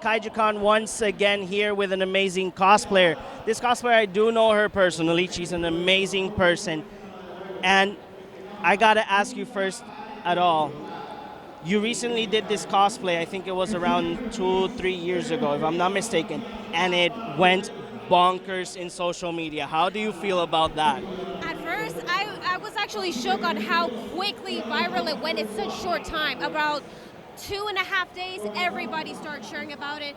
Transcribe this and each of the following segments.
SekaijuCon once again here with an amazing cosplayer. This cosplayer, I do know her personally. She's an amazing person. And I gotta ask you first at all, you recently did this cosplay, I think it was around 2-3 years ago, if I'm not mistaken, and it went bonkers in social media. How do you feel about that? At first, I was actually shook on how quickly viral it went in such short time. About 2.5 days, everybody started sharing about it.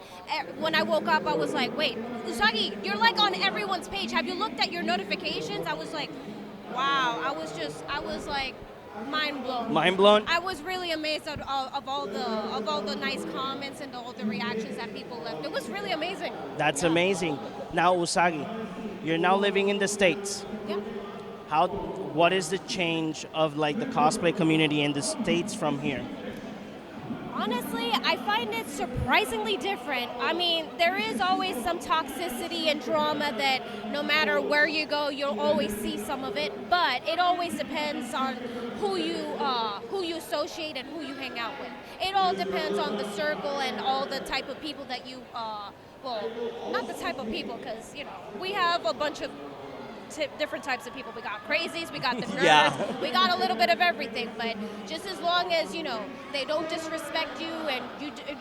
When I woke up, I was like, wait, Usagi, you're like on everyone's page. Have you looked at your notifications? I was like, wow. I was like, mind blown. Mind blown? I was really amazed of all the nice comments and all the reactions that people left. It was really amazing. That's amazing. Now, Usagi, you're now living in the States. Yeah. What is the change of like the cosplay community in the States from here? Honestly, I find it surprisingly different. I mean, there is always some toxicity and drama that no matter where you go, you'll always see some of it. But it always depends on who you associate and who you hang out with. It all depends on the circle and all the type of people that you, well, not the type of people, because, you know, we have a bunch of different types of people. We got crazies, we got the nerds, Yeah. we got a little bit of everything. But just as long as, you know, they don't disrespect you and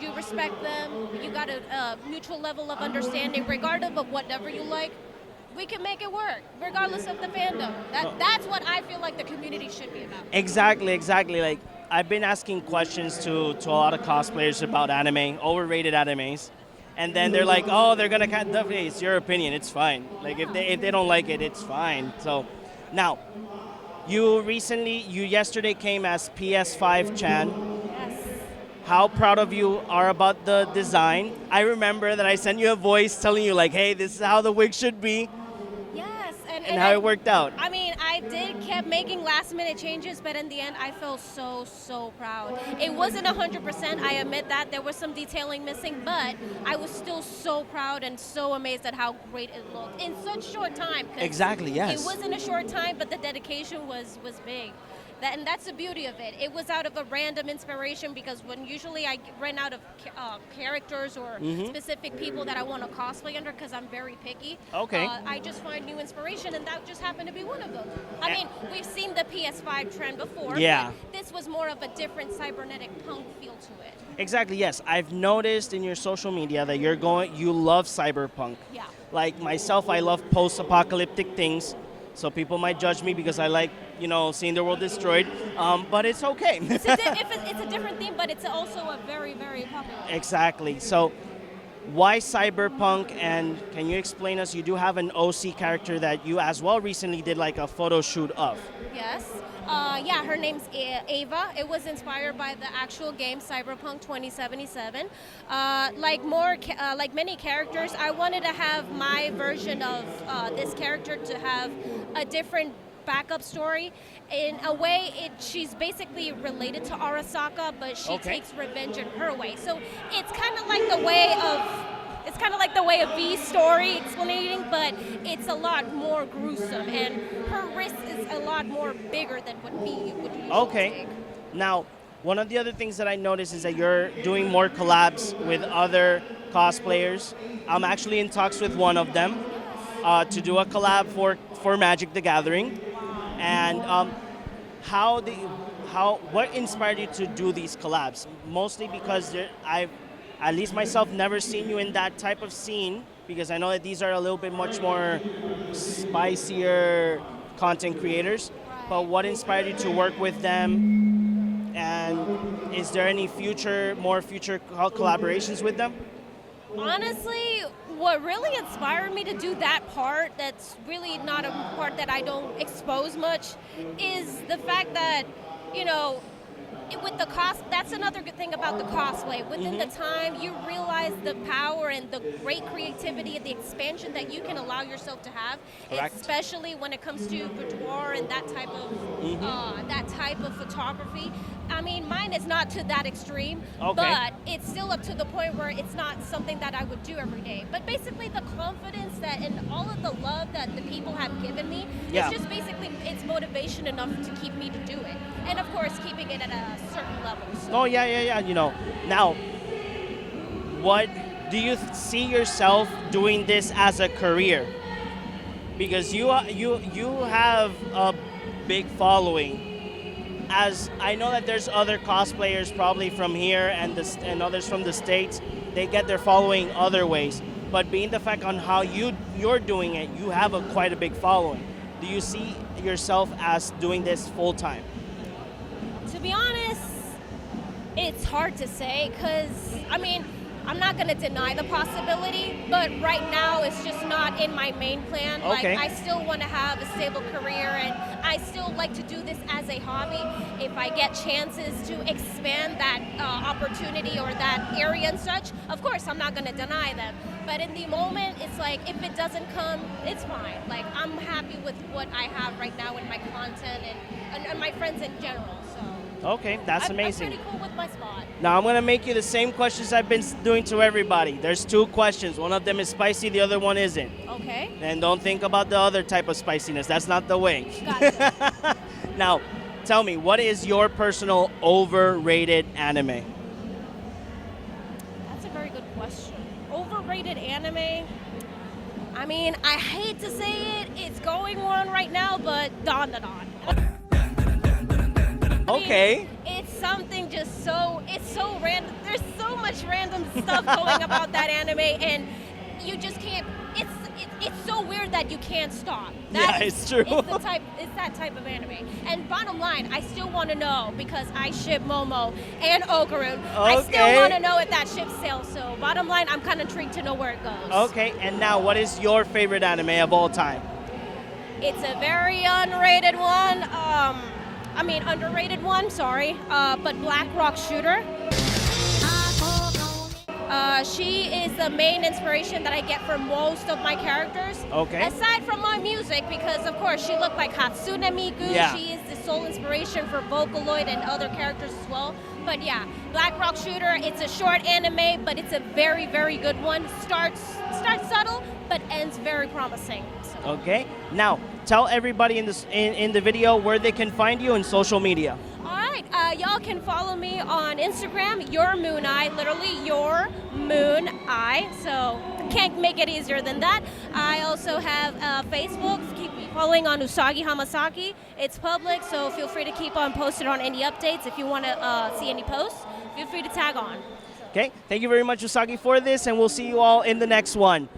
you respect them, you got a mutual level of understanding, regardless of whatever you like, we can make it work, regardless of the fandom. That's what I feel like the community should be about. Exactly. Like, I've been asking questions to a lot of cosplayers about anime, overrated animes. And then they're like, oh, they're gonna cut. Definitely, it's your opinion. It's fine. Like if they don't like it, it's fine. So, now, you yesterday came as PS5 Chan. Yes. How proud of you are about the design? I remember that I sent you a voice telling you like, hey, this is how the wig should be, Yes, and how it worked out. I mean, I kept making last minute changes, but in the end, I felt so proud. It wasn't 100%, I admit that. There was some detailing missing, but I was still so proud and so amazed at how great it looked in such short time. Exactly, yes. It wasn't a short time, but the dedication was big. And that's the beauty of it. It was out of a random inspiration, because when usually I run out of characters or specific people that I want to cosplay under, because I'm very picky. Okay. I just find new inspiration, and that just happened to be one of them. I mean, we've seen the PS5 trend before. Yeah. But this was more of a different cybernetic punk feel to it. Exactly, yes. I've noticed in your social media that you love cyberpunk. Yeah. Like myself, I love post-apocalyptic things. So people might judge me because I like, seeing the world destroyed, but it's okay. It's a different theme, but it's also a very popular. Exactly. So why cyberpunk, and can you explain us, you do have an OC character that you as well recently did like a photo shoot of. Yes. Yeah, her name's Ava. It was inspired by the actual game Cyberpunk 2077. Like many characters, I wanted to have my version of this character to have a different backup story. In a way, she's basically related to Arasaka, but she takes revenge in her way. So it's kind of like the way of V's story explaining, but it's a lot more gruesome, and her risk is a lot more bigger than what V would usually take. Now, one of the other things that I noticed is that you're doing more collabs with other cosplayers. I'm actually in talks with one of them to do a collab for Magic the Gathering. And what inspired you to do these collabs? Mostly because I've, at least myself, never seen you in that type of scene, because I know that these are a little bit much more spicier content creators. But what inspired you to work with them? And is there any more future collaborations with them? Honestly, what really inspired me to do that part, that's really not a part that I don't expose much, is the fact that, with the that's another good thing about the cosplay. Within the time, you realize the power and the great creativity and the expansion that you can allow yourself to have, especially when it comes to boudoir and that type of photography. I mean, mine is not to that extreme, but it's still up to the point where it's not something that I would do every day. But basically, the confidence that and all of the love that the people have given me, it's just basically, it's motivation enough to keep me to do it. And of course, keeping it at a certain level. So. Oh, yeah. Now, what do you see yourself doing this as a career? Because you have a big following. As I know that there's other cosplayers probably from here and others from the States, they get their following other ways. But being the fact on how you're doing it, you have quite a big following. Do you see yourself as doing this full time? To be honest, it's hard to say because, I mean, I'm not going to deny the possibility, but right now it's just not in my main plan. Okay. Like, I still want to have a stable career, and I still like to do this as a hobby. If I get chances to expand that opportunity or that area and such, of course, I'm not going to deny them. But in the moment, it's like, if it doesn't come, it's fine. Like, I'm happy with what I have right now in my content and my friends in general, so. Okay, that's amazing. I'm pretty cool with my spot. Now I'm going to make you the same questions I've been doing to everybody. There's 2 questions. One of them is spicy, the other one isn't. Okay. And don't think about the other type of spiciness. That's not the way. Gotcha. Now, tell me, what is your personal overrated anime? That's a very good question. Overrated anime? I mean, I hate to say it, it's going on right now, but Don. Okay. It's something just it's so random. There's so much random stuff going about that anime, and you just can't. It's so weird that you can't stop. It's true. It's that type of anime. And bottom line, I still want to know because I ship Momo and Okarun. Okay. I still want to know if that ship sails. So bottom line, I'm kind of intrigued to know where it goes. Okay, and now what is your favorite anime of all time? It's a very unrated one. Underrated one, sorry. But Black Rock Shooter. She is the main inspiration that I get for most of my characters. Okay. Aside from my music, because of course she looked like Hatsune Miku. Yeah. She is the sole inspiration for Vocaloid and other characters as well. But yeah, Black Rock Shooter, it's a short anime, but it's a very, very good one. Starts subtle, but ends very promising. So. Okay. Now, tell everybody in the video where they can find you on social media. All right, y'all can follow me on Instagram, Your Moon Eye, literally Your Moon Eye. So can't make it easier than that. I also have Facebook. Keep me following on Usagi Hamasaki. It's public, so feel free to keep on posted on any updates. If you want to see any posts, feel free to tag on. Okay. Thank you very much, Usagi, for this, and we'll see you all in the next one.